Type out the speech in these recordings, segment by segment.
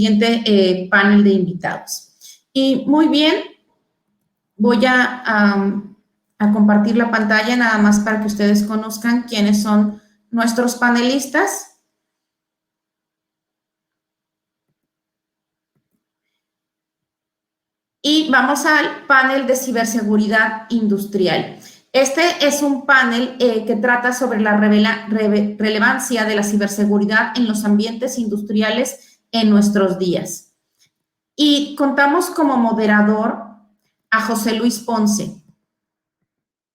siguiente panel de invitados. Y muy bien, voy a compartir la pantalla nada más para que ustedes conozcan quiénes son nuestros panelistas. Y vamos al panel de ciberseguridad industrial. Este es un panel que trata sobre la relevancia de la ciberseguridad en los ambientes industriales en nuestros días. Y contamos como moderador a José Luis Ponce.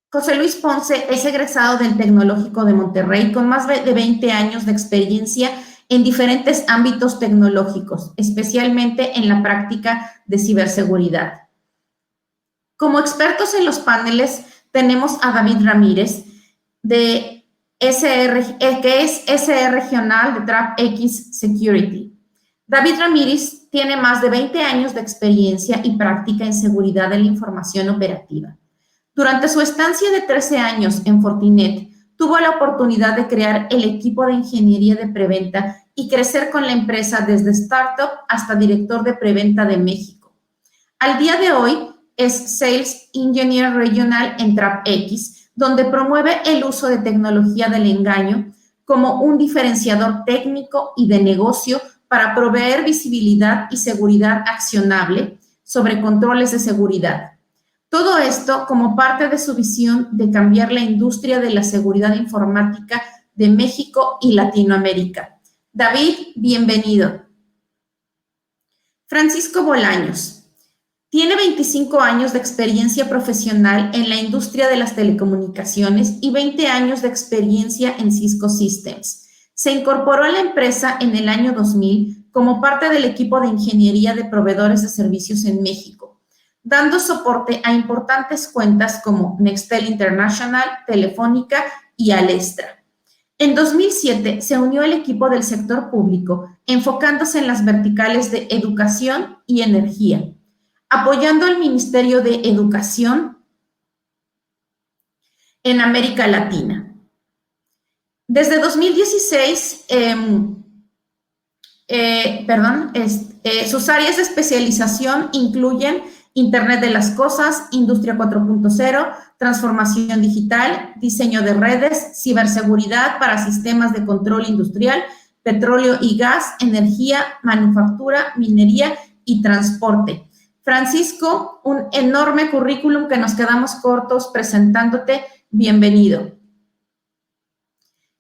José Luis Ponce es egresado del Tecnológico de Monterrey con más de 20 años de experiencia en diferentes ámbitos tecnológicos, especialmente en la práctica de ciberseguridad. Como expertos en los paneles tenemos a David Ramírez, que es SE regional de TrapX Security. David Ramírez tiene más de 20 años de experiencia y práctica en seguridad de la información operativa. Durante su estancia de 13 años en Fortinet, tuvo la oportunidad de crear el equipo de ingeniería de preventa y crecer con la empresa desde startup hasta director de preventa de México. Al día de hoy es Sales Engineer Regional en TrapX, donde promueve el uso de tecnología del engaño como un diferenciador técnico y de negocio para proveer visibilidad y seguridad accionable sobre controles de seguridad. Todo esto como parte de su visión de cambiar la industria de la seguridad informática de México y Latinoamérica. David, bienvenido. Francisco Bolaños. Tiene 25 años de experiencia profesional en la industria de las telecomunicaciones y 20 años de experiencia en Cisco Systems. Se incorporó a la empresa en el año 2000 como parte del equipo de ingeniería de proveedores de servicios en México, dando soporte a importantes cuentas como Nextel International, Telefónica y Alestra. En 2007 se unió al equipo del sector público, enfocándose en las verticales de educación y energía, apoyando al Ministerio de Educación en América Latina. Desde 2016, sus áreas de especialización incluyen Internet de las Cosas, Industria 4.0, transformación digital, diseño de redes, ciberseguridad para sistemas de control industrial, petróleo y gas, energía, manufactura, minería y transporte. Francisco, un enorme currículum que nos quedamos cortos presentándote. Bienvenido.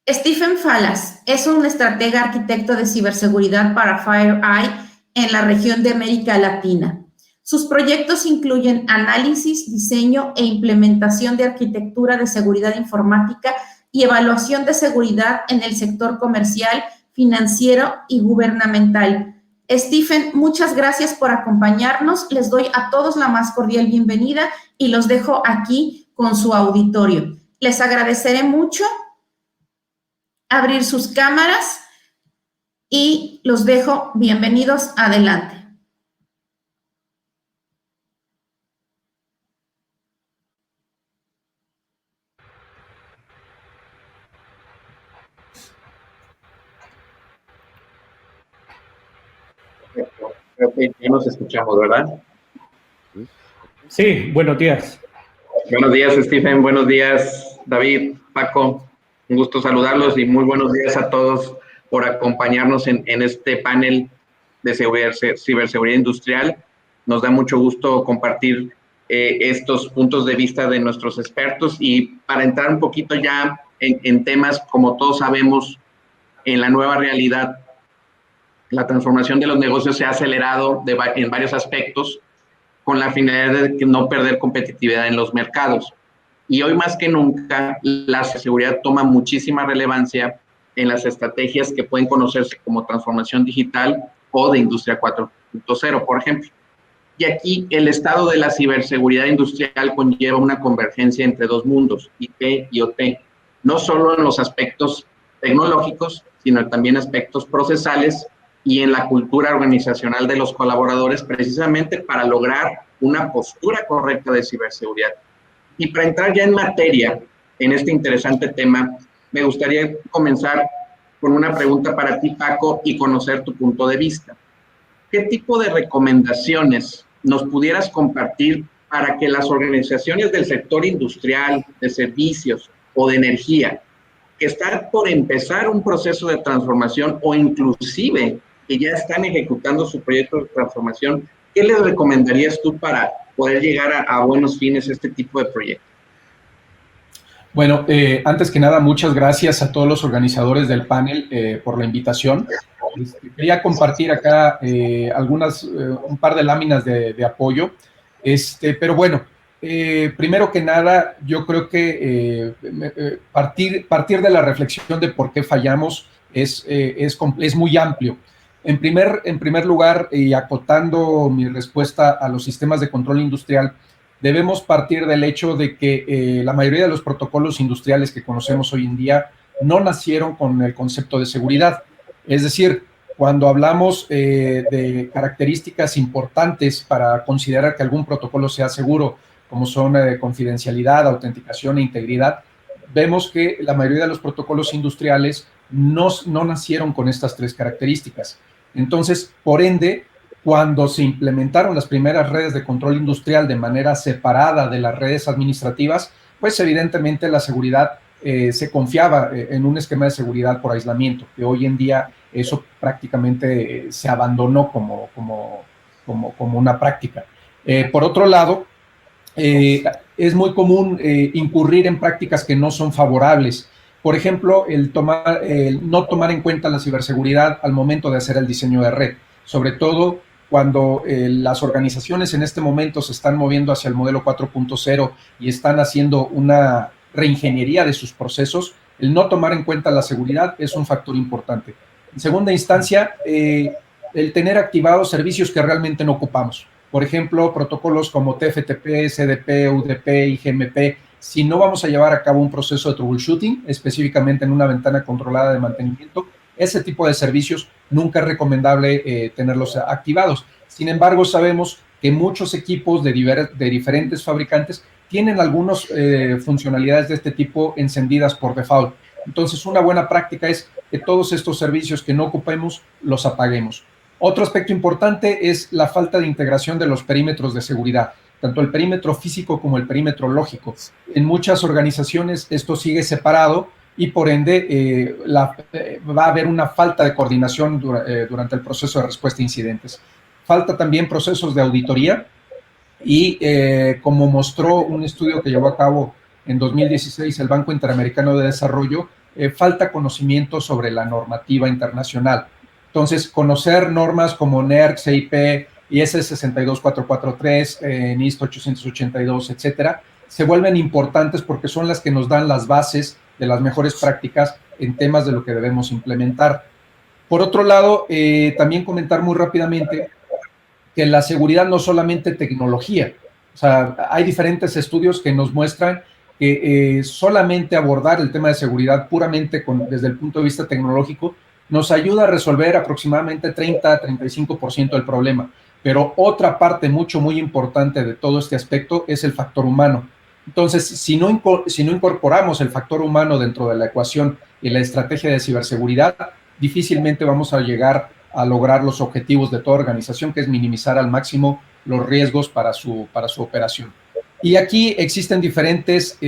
Stephen Falas es un estratega arquitecto de ciberseguridad para FireEye en la región de América Latina. Sus proyectos incluyen análisis, diseño e implementación de arquitectura de seguridad informática y evaluación de seguridad en el sector comercial, financiero y gubernamental. Stephen, muchas gracias por acompañarnos. Les doy a todos la más cordial bienvenida y los dejo aquí con su auditorio. Les agradeceré mucho abrir sus cámaras y los dejo. Bienvenidos, adelante. Creo que ya nos escuchamos, ¿verdad? Sí, buenos días. Buenos días, Stephen. Buenos días, David, Paco. Un gusto saludarlos y muy buenos días a todos por acompañarnos en este panel de ciberseguridad industrial. Nos da mucho gusto compartir estos puntos de vista de nuestros expertos y para entrar un poquito ya en temas, como todos sabemos, en la nueva realidad, la transformación de los negocios se ha acelerado en varios aspectos con la finalidad de no perder competitividad en los mercados. Y hoy más que nunca, la seguridad toma muchísima relevancia en las estrategias que pueden conocerse como transformación digital o de industria 4.0, por ejemplo. Y aquí el estado de la ciberseguridad industrial conlleva una convergencia entre dos mundos, IT y OT, no solo en los aspectos tecnológicos, sino también aspectos procesales y en la cultura organizacional de los colaboradores, precisamente para lograr una postura correcta de ciberseguridad. Y para entrar ya en materia, en este interesante tema, me gustaría comenzar con una pregunta para ti, Paco, y conocer tu punto de vista. ¿qué tipo de recomendaciones nos pudieras compartir para que las organizaciones del sector industrial, de servicios o de energía, que están por empezar un proceso de transformación o inclusive que ya están ejecutando su proyecto de transformación, qué les recomendarías tú para poder llegar a buenos fines este tipo de proyectos? Bueno, antes que nada, muchas gracias a todos los organizadores del panel por la invitación. Quería compartir acá un par de láminas de apoyo, pero bueno, primero que nada, yo creo que partir de la reflexión de por qué fallamos es muy amplio. En primer lugar, y acotando mi respuesta a los sistemas de control industrial, debemos partir del hecho de que la mayoría de los protocolos industriales que conocemos hoy en día no nacieron con el concepto de seguridad. Es decir, cuando hablamos de características importantes para considerar que algún protocolo sea seguro, como son confidencialidad, autenticación e integridad, vemos que la mayoría de los protocolos industriales no nacieron con estas tres características. Entonces, por ende, cuando se implementaron las primeras redes de control industrial de manera separada de las redes administrativas, pues evidentemente la seguridad se confiaba en un esquema de seguridad por aislamiento, que hoy en día eso prácticamente se abandonó como una práctica. Por otro lado, es muy común incurrir en prácticas que no son favorables. Por ejemplo, el no tomar en cuenta la ciberseguridad al momento de hacer el diseño de red, sobre todo cuando las organizaciones en este momento se están moviendo hacia el modelo 4.0 y están haciendo una reingeniería de sus procesos, el no tomar en cuenta la seguridad es un factor importante. En segunda instancia, el tener activados servicios que realmente no ocupamos. Por ejemplo, protocolos como TFTP, SDP, UDP, IGMP. Si no vamos a llevar a cabo un proceso de troubleshooting, específicamente en una ventana controlada de mantenimiento, ese tipo de servicios nunca es recomendable tenerlos activados. Sin embargo, sabemos que muchos equipos de diferentes fabricantes tienen algunas funcionalidades de este tipo encendidas por default. Entonces, una buena práctica es que todos estos servicios que no ocupemos los apaguemos. Otro aspecto importante es la falta de integración de los perímetros de seguridad, tanto el perímetro físico como el perímetro lógico. En muchas organizaciones esto sigue separado y por ende va a haber una falta de coordinación durante el proceso de respuesta a incidentes. Falta también procesos de auditoría y como mostró un estudio que llevó a cabo en 2016 el Banco Interamericano de Desarrollo, falta conocimiento sobre la normativa internacional. Entonces, conocer normas como NERC, CIP, IS 62443, NIST 882, etcétera, se vuelven importantes porque son las que nos dan las bases de las mejores prácticas en temas de lo que debemos implementar. Por otro lado, también comentar muy rápidamente que la seguridad no es solamente tecnología. O sea, hay diferentes estudios que nos muestran que solamente abordar el tema de seguridad puramente desde el punto de vista tecnológico nos ayuda a resolver aproximadamente 30-35% del problema. Pero otra parte muy importante de todo este aspecto es el factor humano. Entonces, si no incorporamos el factor humano dentro de la ecuación y la estrategia de ciberseguridad, difícilmente vamos a llegar a lograr los objetivos de toda organización, que es minimizar al máximo los riesgos para su operación. Y aquí existen diferentes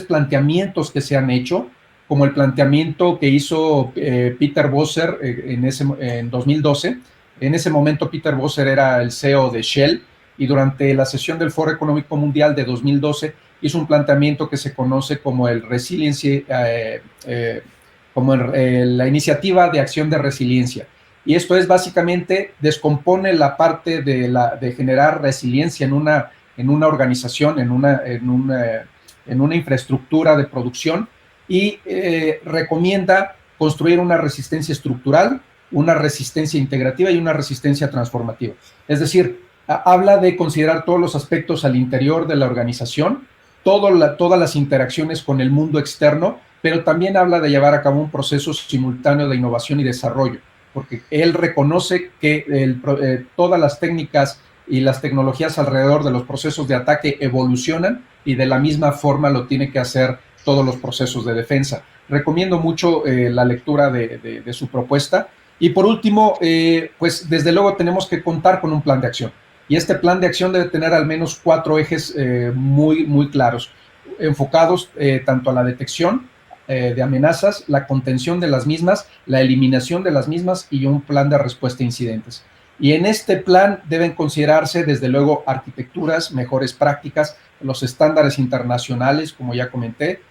planteamientos que se han hecho, como el planteamiento que hizo Peter Boser en 2012. En ese momento Peter Boser era el CEO de Shell y durante la sesión del Foro Económico Mundial de 2012 hizo un planteamiento que se conoce como el Resiliency, la iniciativa de acción de resiliencia. Y esto es básicamente descompone la parte de generar resiliencia en una organización, en una infraestructura de producción y recomienda construir una resistencia estructural, una resistencia integrativa y una resistencia transformativa. Es decir, habla de considerar todos los aspectos al interior de la organización, todas las interacciones con el mundo externo, pero también habla de llevar a cabo un proceso simultáneo de innovación y desarrollo, porque él reconoce que todas las técnicas y las tecnologías alrededor de los procesos de ataque evolucionan y de la misma forma lo tiene que hacer todos los procesos de defensa. Recomiendo mucho la lectura de su propuesta Y por último, pues desde luego tenemos que contar con un plan de acción. Y este plan de acción debe tener al menos 4 ejes muy claros, enfocados tanto a la detección de amenazas, la contención de las mismas, la eliminación de las mismas y un plan de respuesta a incidentes. Y en este plan deben considerarse, desde luego, arquitecturas, mejores prácticas, los estándares internacionales, como ya comenté,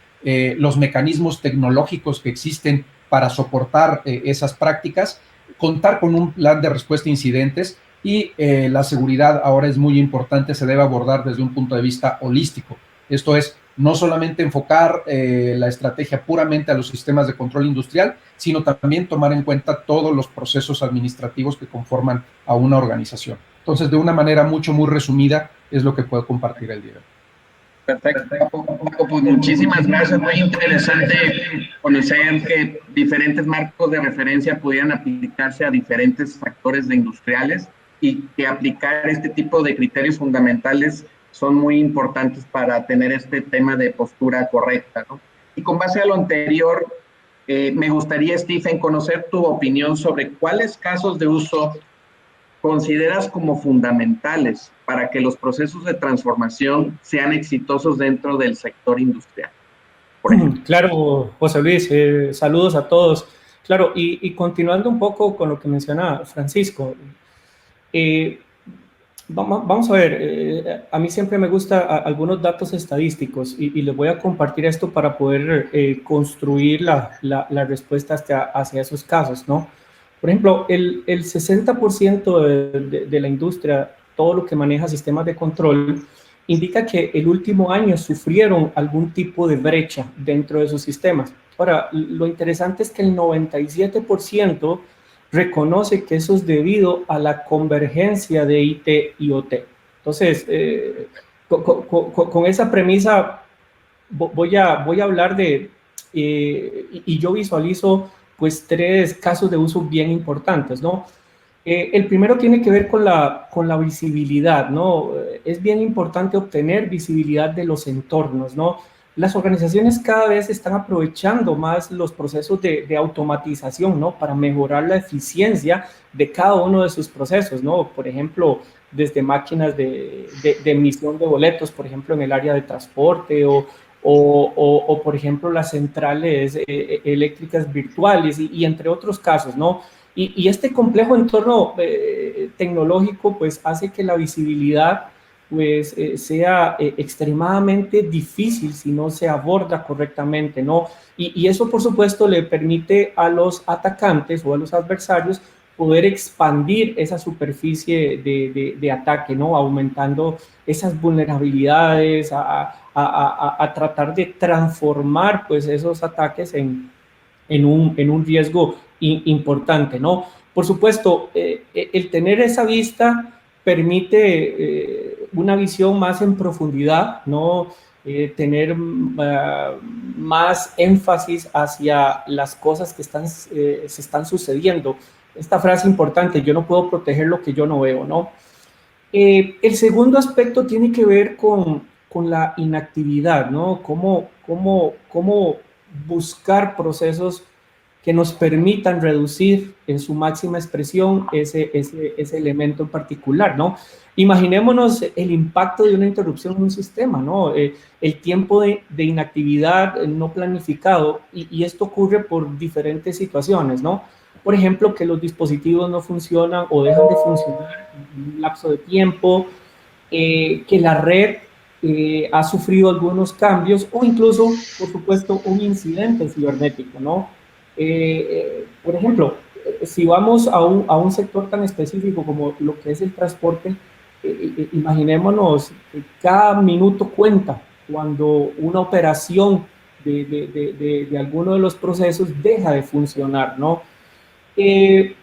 los mecanismos tecnológicos que existen para soportar esas prácticas, contar con un plan de respuesta a incidentes y la seguridad ahora es muy importante, se debe abordar desde un punto de vista holístico. Esto es, no solamente enfocar la estrategia puramente a los sistemas de control industrial, sino también tomar en cuenta todos los procesos administrativos que conforman a una organización. Entonces, de una manera muy resumida, es lo que puedo compartir el día de hoy. Perfecto, pues muchísimas gracias, muy interesante conocer que diferentes marcos de referencia pudieran aplicarse a diferentes factores industriales y que aplicar este tipo de criterios fundamentales son muy importantes para tener este tema de postura correcta, ¿no? Y con base a lo anterior, me gustaría, Stephen, conocer tu opinión sobre cuáles casos de uso consideras como fundamentales para que los procesos de transformación sean exitosos dentro del sector industrial. Por ejemplo. Claro, José Luis, saludos a todos. Claro, y continuando un poco con lo que menciona Francisco, vamos a ver, a mí siempre me gustan algunos datos estadísticos y les voy a compartir esto para poder construir la respuesta hacia esos casos, ¿no? Por ejemplo, el 60% de la industria, todo lo que maneja sistemas de control, indica que el último año sufrieron algún tipo de brecha dentro de sus sistemas. Ahora, lo interesante es que el 97% reconoce que eso es debido a la convergencia de IT y OT. Entonces, con esa premisa voy a hablar de, y yo visualizo pues 3 casos de uso bien importantes, ¿no? El primero tiene que ver con la visibilidad, ¿no? Es bien importante obtener visibilidad de los entornos, ¿no? Las organizaciones cada vez están aprovechando más los procesos de automatización, ¿no? Para mejorar la eficiencia de cada uno de sus procesos, ¿no? Por ejemplo, desde máquinas de emisión de boletos, por ejemplo, en el área de transporte o por ejemplo, las centrales eléctricas virtuales y entre otros casos, ¿no? Y este complejo entorno tecnológico, pues, hace que la visibilidad pues sea extremadamente difícil si no se aborda correctamente, ¿no? Y eso, por supuesto, le permite a los atacantes o a los adversarios poder expandir esa superficie de ataque, ¿no? Aumentando esas vulnerabilidades, a tratar de transformar, pues, esos ataques en un riesgo importante, ¿no? Por supuesto, el tener esa vista permite una visión más en profundidad, ¿no? Tener más énfasis hacia las cosas que se están sucediendo. Esta frase importante, yo no puedo proteger lo que yo no veo, ¿no? El segundo aspecto tiene que ver con la inactividad, ¿no? Cómo buscar procesos que nos permitan reducir en su máxima expresión ese elemento en particular, ¿no? Imaginémonos el impacto de una interrupción en un sistema, ¿no? El tiempo de inactividad no planificado, y esto ocurre por diferentes situaciones, ¿no? Por ejemplo, que los dispositivos no funcionan o dejan de funcionar en un lapso de tiempo, que la red ha sufrido algunos cambios o incluso, por supuesto, un incidente cibernético, ¿no? Por ejemplo, si vamos a un sector tan específico como lo que es el transporte, imaginémonos que cada minuto cuenta cuando una operación de alguno de los procesos deja de funcionar, ¿no? Y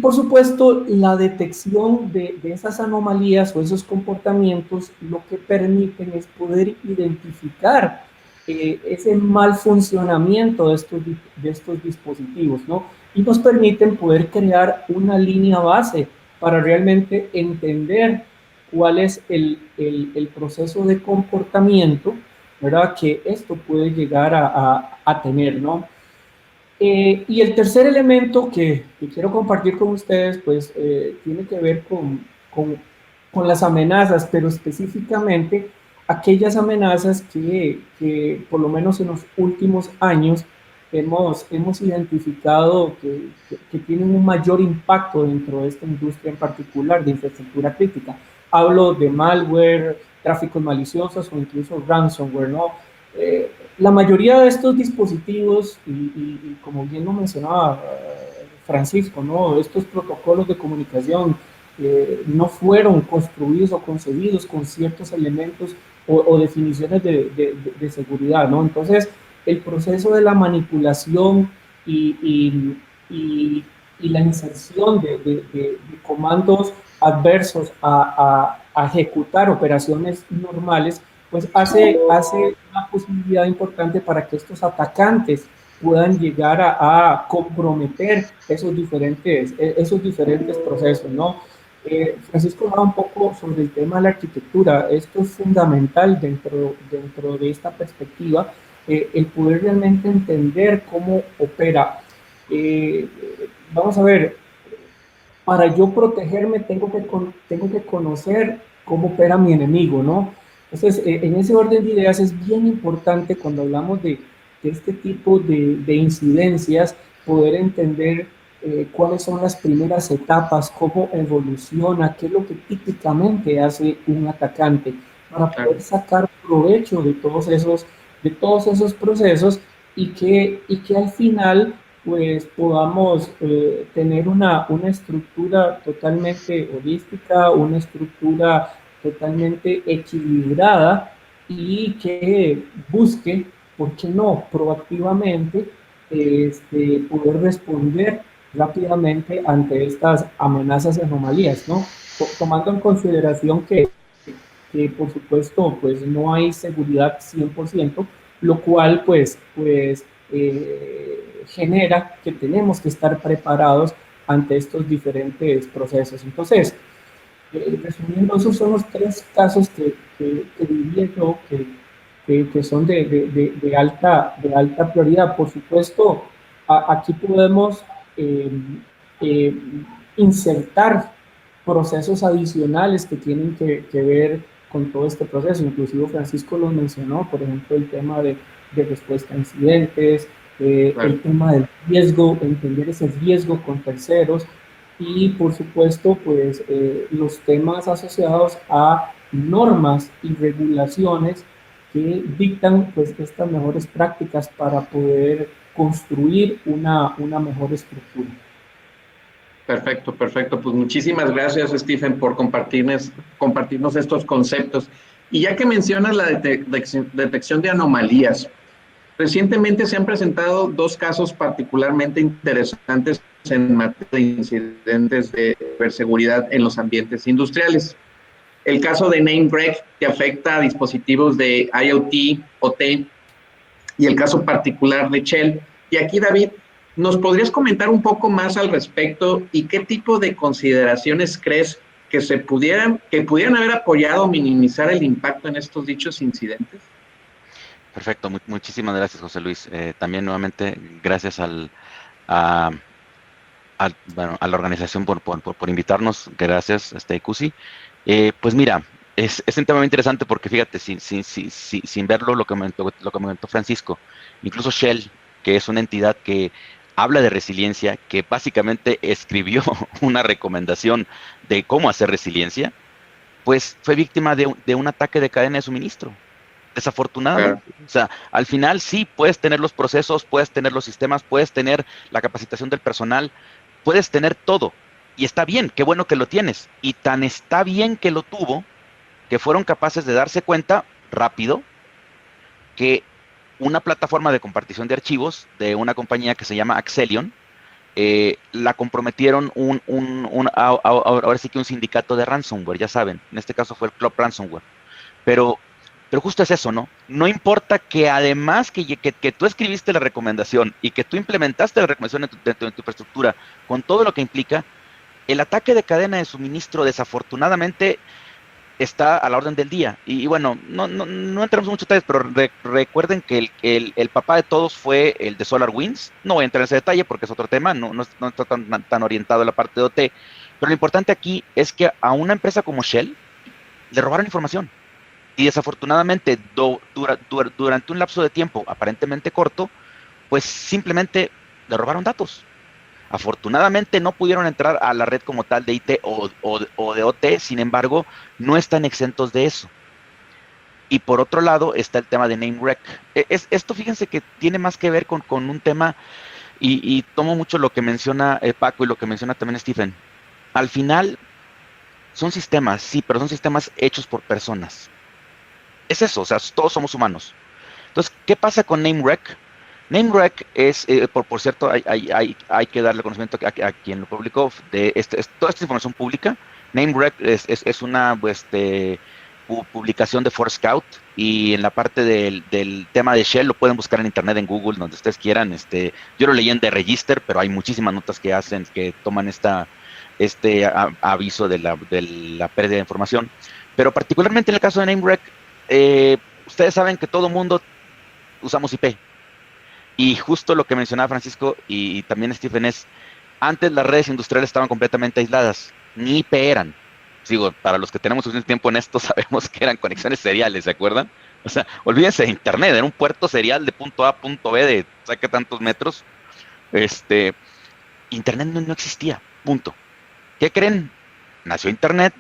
por supuesto, la detección de esas anomalías o esos comportamientos lo que permiten es poder identificar ese mal funcionamiento de estos dispositivos, ¿no? Y nos permiten poder crear una línea base para realmente entender cuál es el proceso de comportamiento, ¿verdad? Que esto puede llegar a tener, ¿no? Y el tercer elemento que quiero compartir con ustedes, pues, tiene que ver con las amenazas, pero específicamente aquellas amenazas que por lo menos en los últimos años hemos identificado que tienen un mayor impacto dentro de esta industria en particular de infraestructura crítica. Hablo de malware, tráficos maliciosos o incluso ransomware, ¿no? La mayoría de estos dispositivos, y como bien lo mencionaba Francisco, ¿no? Estos protocolos de comunicación no fueron construidos o concebidos con ciertos elementos o definiciones de seguridad, ¿no? Entonces, el proceso de la manipulación y la inserción de comandos adversos a ejecutar operaciones normales, pues hace una posibilidad importante para que estos atacantes puedan llegar a comprometer esos diferentes procesos, ¿no? Francisco hablaba un poco sobre el tema de la arquitectura. Esto es fundamental dentro de esta perspectiva, el poder realmente entender cómo opera. Vamos a ver, para yo protegerme tengo que conocer cómo opera mi enemigo, ¿no? Entonces, en ese orden de ideas es bien importante cuando hablamos de este tipo de incidencias, poder entender cuáles son las primeras etapas, cómo evoluciona, qué es lo que típicamente hace un atacante, para poder sacar provecho de todos esos procesos y que al final pues podamos tener una estructura totalmente holística, una estructura totalmente equilibrada y que busque, ¿por qué no?, proactivamente poder responder rápidamente ante estas amenazas y anomalías, ¿no? Tomando en consideración que por supuesto pues no hay seguridad 100%, lo cual pues genera que tenemos que estar preparados ante estos diferentes procesos. Entonces, resumiendo, esos son los tres casos que diría yo que son de alta prioridad. Por supuesto, aquí podemos eh, insertar procesos adicionales que tienen que ver con todo este proceso. Inclusive Francisco los mencionó, por ejemplo, el tema de respuesta a incidentes, claro, el tema del riesgo, entender ese riesgo con terceros y, por supuesto, pues los temas asociados a normas y regulaciones que dictan pues estas mejores prácticas para poder construir una mejor estructura. Perfecto, perfecto. Pues muchísimas gracias, Stephen, por compartirnos estos conceptos. Y ya que mencionas la detección de anomalías, recientemente se han presentado dos casos particularmente interesantes en materia de incidentes de ciberseguridad en los ambientes industriales. El caso de NameBreak, que afecta a dispositivos de IoT, OT, y el caso particular de Shell. Y aquí, David, ¿nos podrías comentar un poco más al respecto y qué tipo de consideraciones crees que pudieran haber apoyado o minimizar el impacto en estos dichos incidentes? Perfecto, muchísimas gracias, José Luis. También nuevamente gracias a la organización por invitarnos. Gracias, ICUSI. Pues mira, es un tema muy interesante porque fíjate, sin verlo, lo que comentó Francisco, incluso Shell, que es una entidad que habla de resiliencia, que básicamente escribió una recomendación de cómo hacer resiliencia, pues fue víctima de un ataque de cadena de suministro. Desafortunadamente, o sea, al final sí puedes tener los procesos, puedes tener los sistemas, puedes tener la capacitación del personal, puedes tener todo, y está bien, qué bueno que lo tienes, y tan está bien que lo tuvo, que fueron capaces de darse cuenta rápido que una plataforma de compartición de archivos de una compañía que se llama Axelion, la comprometieron ahora sí que un sindicato de ransomware, ya saben, en este caso fue el Club Ransomware, pero justo es eso, ¿no? No importa que además que tú escribiste la recomendación y que tú implementaste la recomendación en tu infraestructura con todo lo que implica, el ataque de cadena de suministro desafortunadamente está a la orden del día. Y bueno, no entramos en muchos detalles, pero recuerden que el papá de todos fue el de SolarWinds. No voy a entrar en ese detalle porque es otro tema, no está tan orientado a la parte de OT. Pero lo importante aquí es que a una empresa como Shell le robaron información. Y desafortunadamente, durante un lapso de tiempo aparentemente corto, pues simplemente le robaron datos. Afortunadamente no pudieron entrar a la red como tal de IT o de OT, sin embargo, no están exentos de eso. Y por otro lado está el tema de NameRec. Esto fíjense que tiene más que ver con un tema, y tomo mucho lo que menciona Paco y lo que menciona también Stephen. Al final son sistemas, sí, pero son sistemas hechos por personas. Es eso, o sea, todos somos humanos. Entonces, ¿qué pasa con NameRec? NameRec es, por cierto, hay que darle conocimiento a quien lo publicó, toda esta información pública. NameRec es una publicación de Forescout, y en la parte del tema de Shell lo pueden buscar en internet, en Google, donde ustedes quieran. Yo lo leí en The Register, pero hay muchísimas notas que toman este aviso de la pérdida de información. Pero particularmente en el caso de NameRec, ustedes saben que todo mundo usamos IP. Y justo lo que mencionaba Francisco y también Stephen es, antes las redes industriales estaban completamente aisladas, ni IP eran. Digo, para los que tenemos suficiente tiempo en esto, sabemos que eran conexiones seriales, ¿se acuerdan? O sea, olvídense de internet, era un puerto serial de punto A a punto B de saque tantos metros. Internet no existía, punto. ¿Qué creen? Nació internet,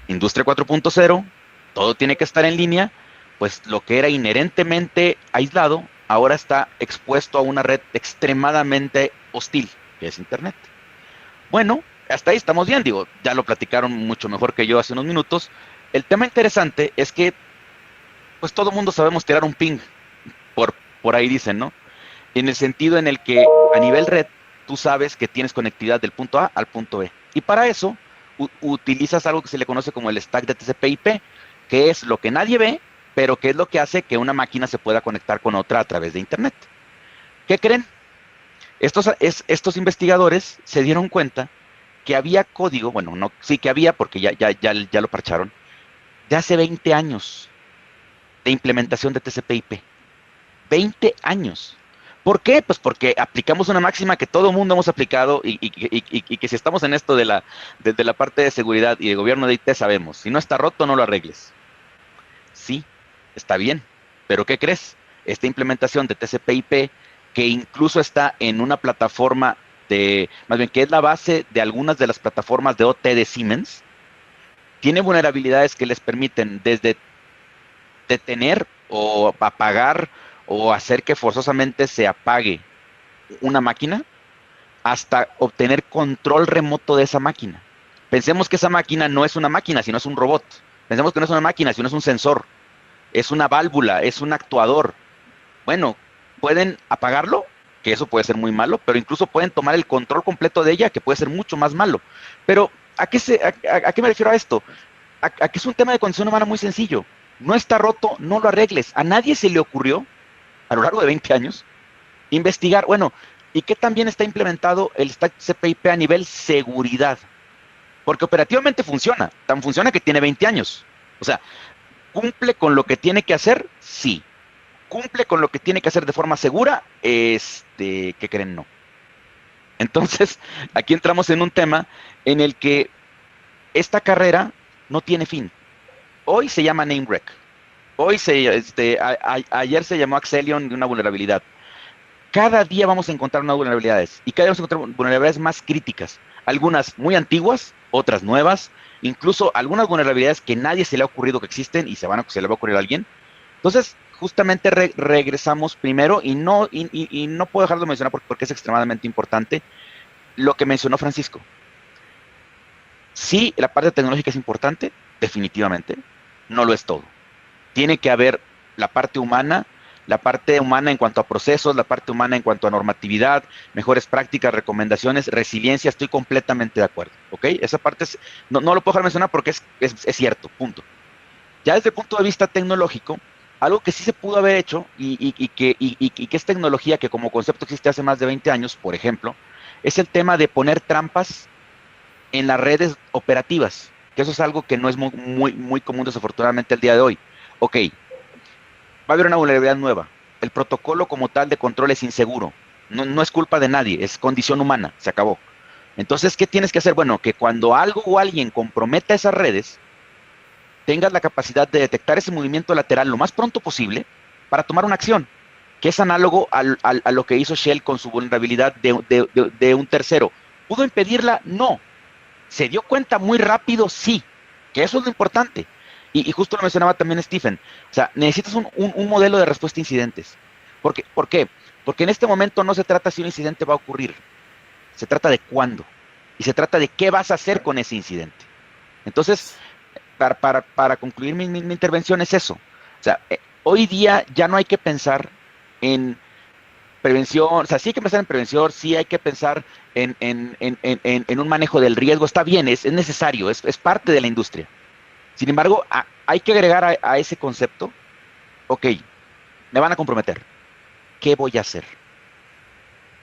industria 4.0, todo tiene que estar en línea, pues lo que era inherentemente aislado ahora está expuesto a una red extremadamente hostil, que es internet. Bueno, hasta ahí estamos bien, digo, ya lo platicaron mucho mejor que yo hace unos minutos. El tema interesante es que pues todo mundo sabemos tirar un ping, por ahí dicen, ¿no? En el sentido en el que a nivel red tú sabes que tienes conectividad del punto A al punto B. Y para eso utilizas algo que se le conoce como el stack de TCP/IP, que es lo que nadie ve, pero que es lo que hace que una máquina se pueda conectar con otra a través de Internet. ¿Qué creen? Estos investigadores se dieron cuenta que había código, bueno, no, sí que había, porque ya lo parcharon, de hace 20 años de implementación de TCP/IP. 20 años. ¿Por qué? Pues porque aplicamos una máxima que todo el mundo hemos aplicado y que si estamos en esto de la parte de seguridad y de gobierno de IT sabemos, si no está roto no lo arregles. Sí, está bien, pero ¿qué crees? Esta implementación de TCP/IP, que incluso está en una plataforma más bien que es la base de algunas de las plataformas de OT de Siemens, tiene vulnerabilidades que les permiten desde detener o apagar o hacer que forzosamente se apague una máquina, hasta obtener control remoto de esa máquina. Pensemos que esa máquina no es una máquina, sino es un robot. Pensemos que no es una máquina, sino es un sensor, es una válvula, es un actuador. Bueno, pueden apagarlo, que eso puede ser muy malo, pero incluso pueden tomar el control completo de ella, que puede ser mucho más malo. Pero, ¿a qué me refiero a esto? A que es un tema de condición humana muy sencillo. No está roto, no lo arregles. A nadie se le ocurrió, a lo largo de 20 años, investigar, bueno, ¿y qué también está implementado el stack TCP/IP a nivel seguridad? Porque operativamente funciona, tan funciona que tiene 20 años. O sea, ¿cumple con lo que tiene que hacer? Sí. ¿Cumple con lo que tiene que hacer de forma segura? ¿Qué creen? No. Entonces, aquí entramos en un tema en el que esta carrera no tiene fin. Hoy se llama NameRec. Hoy ayer se llamó Axelion de una vulnerabilidad. Cada día vamos a encontrar nuevas vulnerabilidades, y cada día vamos a encontrar vulnerabilidades más críticas. Algunas muy antiguas, otras nuevas, incluso algunas vulnerabilidades que nadie se le ha ocurrido que existen y se le va a ocurrir a alguien. Entonces, justamente regresamos primero, y no puedo dejar de mencionar porque es extremadamente importante, lo que mencionó Francisco. Sí, la parte tecnológica es importante, definitivamente, no lo es todo. Tiene que haber la parte humana en cuanto a procesos, la parte humana en cuanto a normatividad, mejores prácticas, recomendaciones, resiliencia. Estoy completamente de acuerdo, ¿ok? Esa parte no lo puedo dejar de mencionar porque es cierto, punto. Ya desde el punto de vista tecnológico, algo que sí se pudo haber hecho y que es tecnología que como concepto existe hace más de 20 años, por ejemplo, es el tema de poner trampas en las redes operativas. que eso es algo que no es muy común desafortunadamente el día de hoy. Ok, va a haber una vulnerabilidad nueva. El protocolo como tal de control es inseguro. No es culpa de nadie, es condición humana, se acabó. Entonces, ¿qué tienes que hacer? Bueno, que cuando algo o alguien comprometa esas redes, tengas la capacidad de detectar ese movimiento lateral lo más pronto posible para tomar una acción, que es análogo a lo que hizo Shell con su vulnerabilidad de un tercero. ¿Pudo impedirla? No. ¿Se dio cuenta muy rápido? Sí, que eso es lo importante. Y justo lo mencionaba también Stephen. O sea, necesitas un modelo de respuesta a incidentes. ¿Por qué? Porque en este momento no se trata si un incidente va a ocurrir, se trata de cuándo, y se trata de qué vas a hacer con ese incidente. Entonces, para concluir mi intervención es eso. O sea, hoy día ya no hay que pensar en prevención, o sea, sí hay que pensar en prevención, sí hay que pensar en un manejo del riesgo, está bien, es necesario, es parte de la industria. Sin embargo, hay que agregar a ese concepto, ok, me van a comprometer, ¿qué voy a hacer?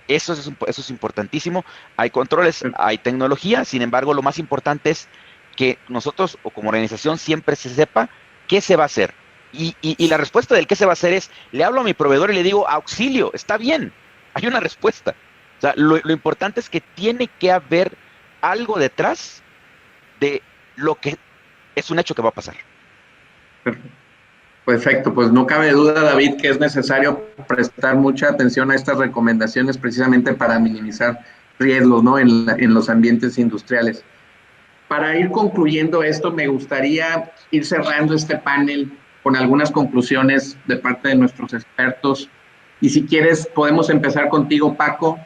Eso es importantísimo. Hay controles, hay tecnología, sin embargo, lo más importante es que nosotros, o como organización, siempre se sepa qué se va a hacer. Y la respuesta del qué se va a hacer es, le hablo a mi proveedor y le digo, auxilio, está bien, hay una respuesta. O sea, lo importante es que tiene que haber algo detrás de lo que es un hecho que va a pasar. Perfecto, pues no cabe duda, David, que es necesario prestar mucha atención a estas recomendaciones precisamente para minimizar riesgos, ¿no? en los ambientes industriales. Para ir concluyendo esto, me gustaría ir cerrando este panel con algunas conclusiones de parte de nuestros expertos. Y si quieres, podemos empezar contigo, Paco.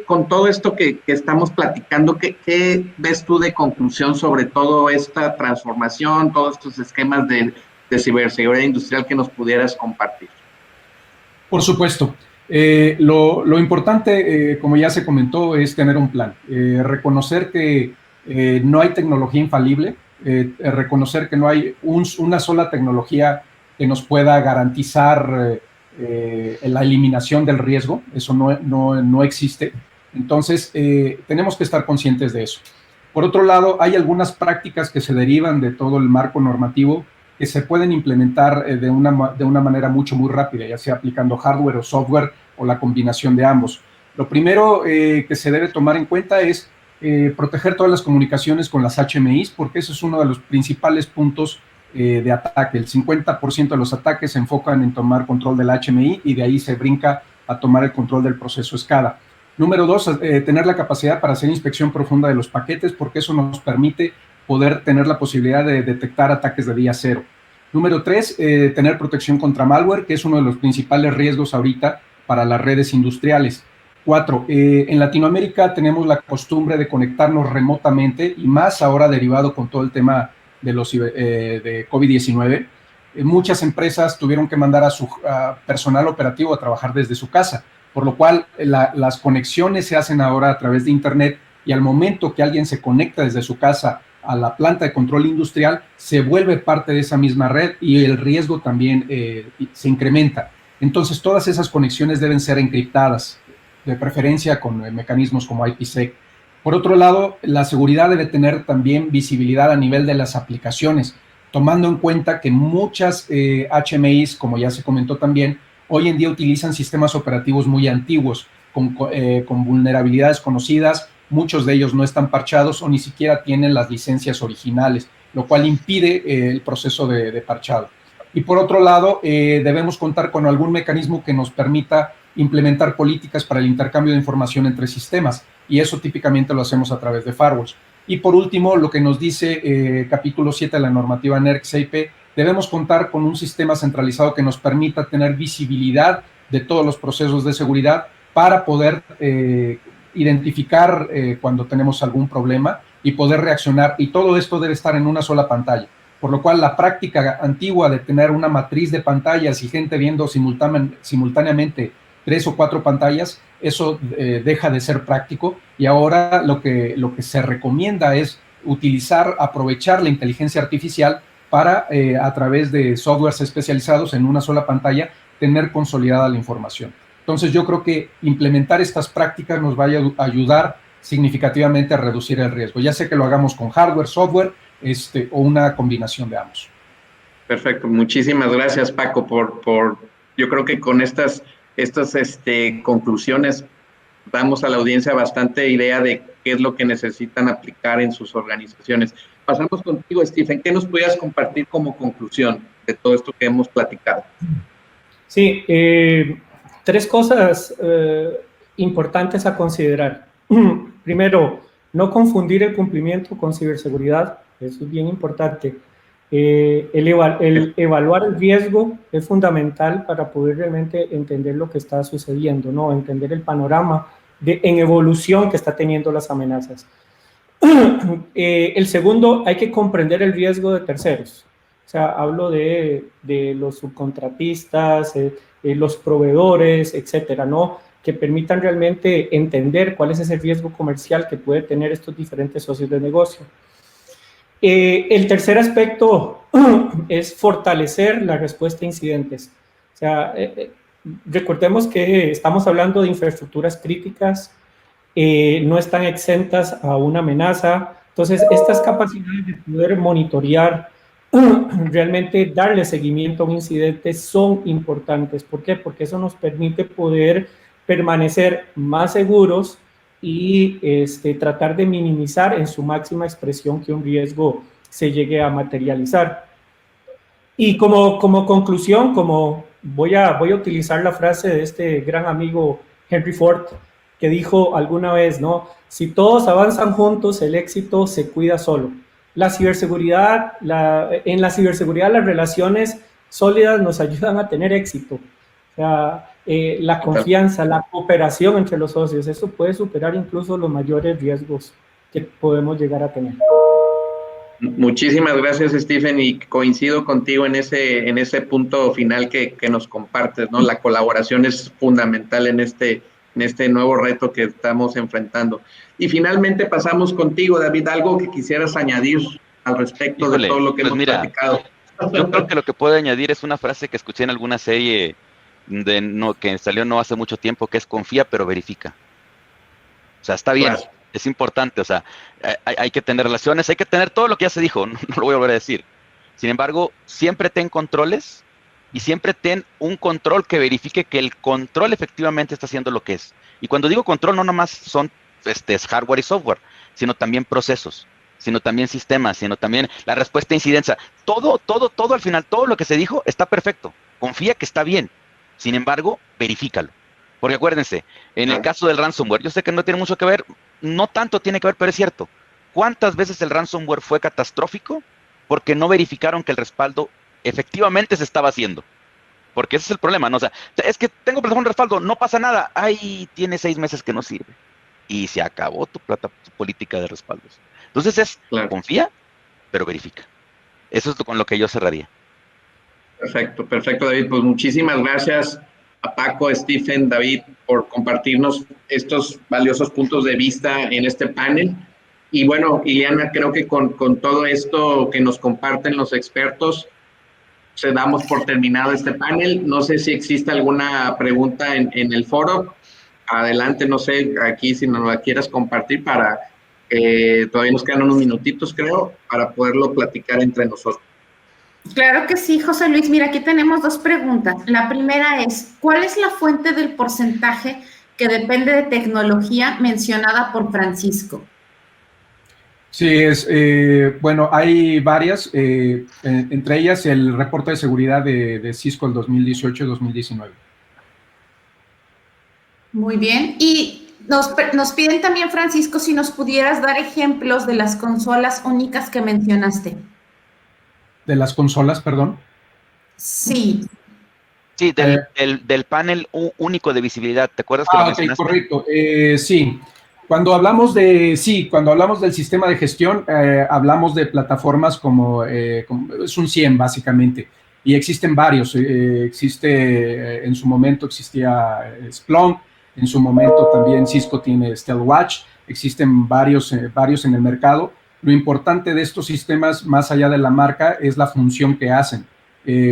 Con todo esto que estamos platicando, ¿qué ves tú de conclusión sobre toda esta transformación, todos estos esquemas de ciberseguridad industrial que nos pudieras compartir? Por supuesto. Lo importante, como ya se comentó, es tener un plan. Reconocer que no hay tecnología infalible, reconocer que no hay una sola tecnología que nos pueda garantizar la eliminación del riesgo. Eso no existe. Entonces, tenemos que estar conscientes de eso. Por otro lado, hay algunas prácticas que se derivan de todo el marco normativo que se pueden implementar de una manera muy rápida, ya sea aplicando hardware o software o la combinación de ambos. Lo primero que se debe tomar en cuenta es proteger todas las comunicaciones con las HMIs, porque ese es uno de los principales puntos de ataque. El 50% de los ataques se enfocan en tomar control del HMI y de ahí se brinca a tomar el control del proceso SCADA. Número 2, tener la capacidad para hacer inspección profunda de los paquetes, porque eso nos permite poder tener la posibilidad de detectar ataques de día cero. Número 3, tener protección contra malware, que es uno de los principales riesgos ahorita para las redes industriales. 4, en Latinoamérica tenemos la costumbre de conectarnos remotamente y más ahora derivado con todo el tema de de COVID-19. Muchas empresas tuvieron que mandar a su personal operativo a trabajar desde su casa, por lo cual las conexiones se hacen ahora a través de Internet y al momento que alguien se conecta desde su casa a la planta de control industrial, se vuelve parte de esa misma red y el riesgo también se incrementa. Entonces, todas esas conexiones deben ser encriptadas, de preferencia con mecanismos como IPsec. Por otro lado, la seguridad debe tener también visibilidad a nivel de las aplicaciones, tomando en cuenta que muchas HMIs, como ya se comentó también, hoy en día utilizan sistemas operativos muy antiguos, con vulnerabilidades conocidas. Muchos de ellos no están parchados o ni siquiera tienen las licencias originales, lo cual impide el proceso de parchado. Y por otro lado, debemos contar con algún mecanismo que nos permita implementar políticas para el intercambio de información entre sistemas, y eso típicamente lo hacemos a través de firewalls. Y por último, lo que nos dice capítulo 7 de la normativa NERC-CIP, debemos contar con un sistema centralizado que nos permita tener visibilidad de todos los procesos de seguridad para poder identificar cuando tenemos algún problema y poder reaccionar, y todo esto debe estar en una sola pantalla, por lo cual la práctica antigua de tener una matriz de pantallas y gente viendo simultáneamente 3 o 4 pantallas, eso deja de ser práctico, y ahora lo que se recomienda es aprovechar la inteligencia artificial para, a través de softwares especializados en una sola pantalla, tener consolidada la información. Entonces yo creo que implementar estas prácticas nos va a ayudar significativamente a reducir el riesgo, ya sea que lo hagamos con hardware, software, o una combinación de ambos. Perfecto, muchísimas gracias, Paco, yo creo que con estas conclusiones damos a la audiencia bastante idea de qué es lo que necesitan aplicar en sus organizaciones. Pasamos contigo, Stephen, ¿qué nos pudieras compartir como conclusión de todo esto que hemos platicado? Sí, 3 cosas importantes a considerar. Primero, no confundir el cumplimiento con ciberseguridad, eso es bien importante. El evaluar el riesgo es fundamental para poder realmente entender lo que está sucediendo, ¿no? Entender el panorama en evolución que está teniendo las amenazas. El segundo, hay que comprender el riesgo de terceros. O sea, hablo de los subcontratistas, los proveedores, etcétera, ¿no? Que permitan realmente entender cuál es ese riesgo comercial que puede tener estos diferentes socios de negocio. El tercer aspecto es fortalecer la respuesta a incidentes. O sea, recordemos que estamos hablando de infraestructuras críticas, no están exentas a una amenaza. Entonces, estas capacidades de poder monitorear, realmente darle seguimiento a un incidente son importantes. ¿Por qué? Porque eso nos permite poder permanecer más seguros y tratar de minimizar en su máxima expresión que un riesgo se llegue a materializar. Y como conclusión, voy a utilizar la frase de este gran amigo Henry Ford, que dijo alguna vez, ¿no? Si todos avanzan juntos, el éxito se cuida solo. La ciberseguridad, en la ciberseguridad las relaciones sólidas nos ayudan a tener éxito. O sea, la confianza, la cooperación entre los socios, eso puede superar incluso los mayores riesgos que podemos llegar a tener. Muchísimas gracias, Stephen, y coincido contigo en ese punto final que nos compartes, ¿no? La colaboración es fundamental en este nuevo reto que estamos enfrentando. Y finalmente pasamos contigo, David, algo que quisieras añadir al respecto de todo lo que hemos platicado. Yo creo que lo que puedo añadir es una frase que escuché en alguna serie que salió no hace mucho tiempo, que es confía pero verifica. O sea, está bien, claro. Es importante, o sea, hay que tener relaciones, hay que tener todo lo que ya se dijo, no lo voy a volver a decir. Sin embargo, siempre ten controles y siempre ten un control que verifique que el control efectivamente está haciendo lo que es. Y cuando digo control, no nomás son hardware y software, sino también procesos, sino también sistemas, sino también la respuesta a incidencia. Todo al final, todo lo que se dijo está perfecto. Confía que está bien. Sin embargo, verifícalo. Porque acuérdense, en el caso del ransomware, yo sé que no tiene mucho que ver, no tanto tiene que ver, pero es cierto. ¿Cuántas veces el ransomware fue catastrófico? Porque no verificaron que el respaldo efectivamente se estaba haciendo. Porque ese es el problema, ¿no? O sea, es que tengo plataforma de respaldo, no pasa nada. Ay, tiene 6 meses que no sirve. Y se acabó tu política de respaldos. Entonces confía, pero verifica. Eso es con lo que yo cerraría. Perfecto, David. Pues muchísimas gracias a Paco, Stephen, David, por compartirnos estos valiosos puntos de vista en este panel. Y bueno, Ileana, creo que con todo esto que nos comparten los expertos, se damos por terminado este panel. No sé si existe alguna pregunta en el foro. Adelante, no sé, aquí si nos la quieras compartir para... todavía nos quedan unos minutitos, creo, para poderlo platicar entre nosotros. Claro que sí, José Luis. Mira, aquí tenemos 2 preguntas. La primera es, ¿cuál es la fuente del porcentaje que depende de tecnología mencionada por Francisco? Sí, bueno, hay varias, entre ellas el reporte de seguridad de Cisco el 2018-2019. Muy bien. Y nos piden también, Francisco, si nos pudieras dar ejemplos de las consolas únicas que mencionaste. ¿De las consolas, perdón? Sí. Sí, del panel único de visibilidad, ¿te acuerdas que lo mencionaste? Correcto, sí. Cuando hablamos del sistema de gestión, hablamos de plataformas como es un 100 básicamente, y existen varios. En su momento existía Splunk, en su momento también Cisco tiene Stealthwatch, existen varios en el mercado. Lo importante de estos sistemas, más allá de la marca, es la función que hacen,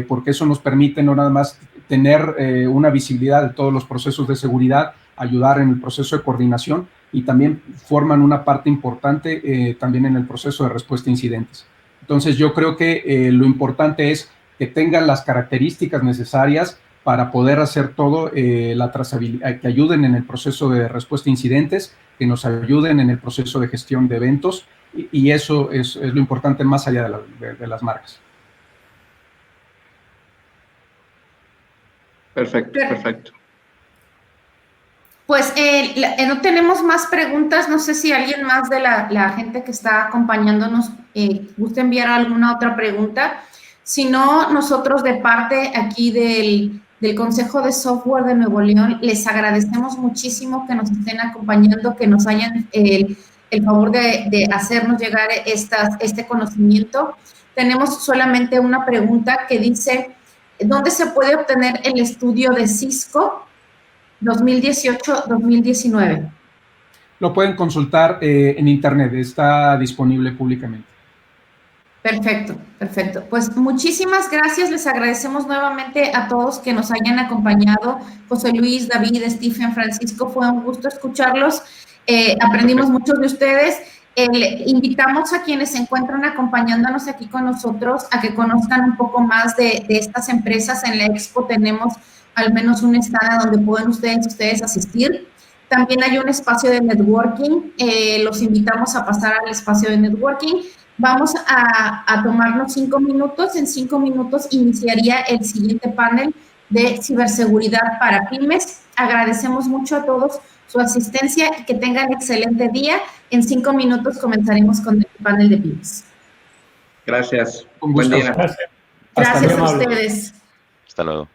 porque eso nos permite no nada más tener una visibilidad de todos los procesos de seguridad, ayudar en el proceso de coordinación y también forman una parte importante también en el proceso de respuesta a incidentes. Entonces, yo creo que lo importante es que tengan las características necesarias para poder hacer todo, la trazabilidad, que ayuden en el proceso de respuesta a incidentes, que nos ayuden en el proceso de gestión de eventos, y eso es lo importante más allá de las marcas. Perfecto, perfecto. Pues no tenemos más preguntas. No sé si alguien más de la gente que está acompañándonos gusta enviar alguna otra pregunta. Si no, nosotros de parte aquí del Consejo de Software de Nuevo León, les agradecemos muchísimo que nos estén acompañando, que nos hayan el favor de hacernos llegar este conocimiento. Tenemos solamente una pregunta que dice, ¿dónde se puede obtener el estudio de Cisco 2018-2019? Lo pueden consultar en internet, está disponible públicamente. Perfecto, perfecto. Pues muchísimas gracias, les agradecemos nuevamente a todos que nos hayan acompañado. José Luis, David, Stephen, Francisco, fue un gusto escucharlos. Aprendimos mucho de ustedes. Invitamos a quienes se encuentran acompañándonos aquí con nosotros a que conozcan un poco más de estas empresas. En la Expo tenemos al menos un stand donde pueden ustedes asistir. También hay un espacio de networking. Los invitamos a pasar al espacio de networking. Vamos a tomarnos 5 minutos. En 5 minutos iniciaría el siguiente panel de ciberseguridad para pymes. Agradecemos mucho a todos su asistencia y que tengan excelente día. En 5 minutos comenzaremos con el panel de pymes. Gracias. Con gusto. Buen día. Gracias. Gracias a ustedes. Hasta luego.